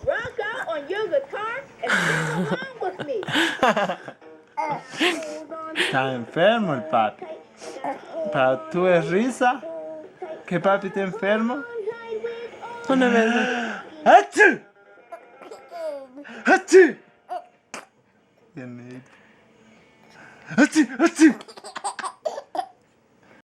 Rock out on your guitar and sing along with me. Está enfermo el papi. Para tú es risa que papi está enfermo. Una vez. ¡Achú! ¡Achú! Bien, ¡achú! ¡Achú!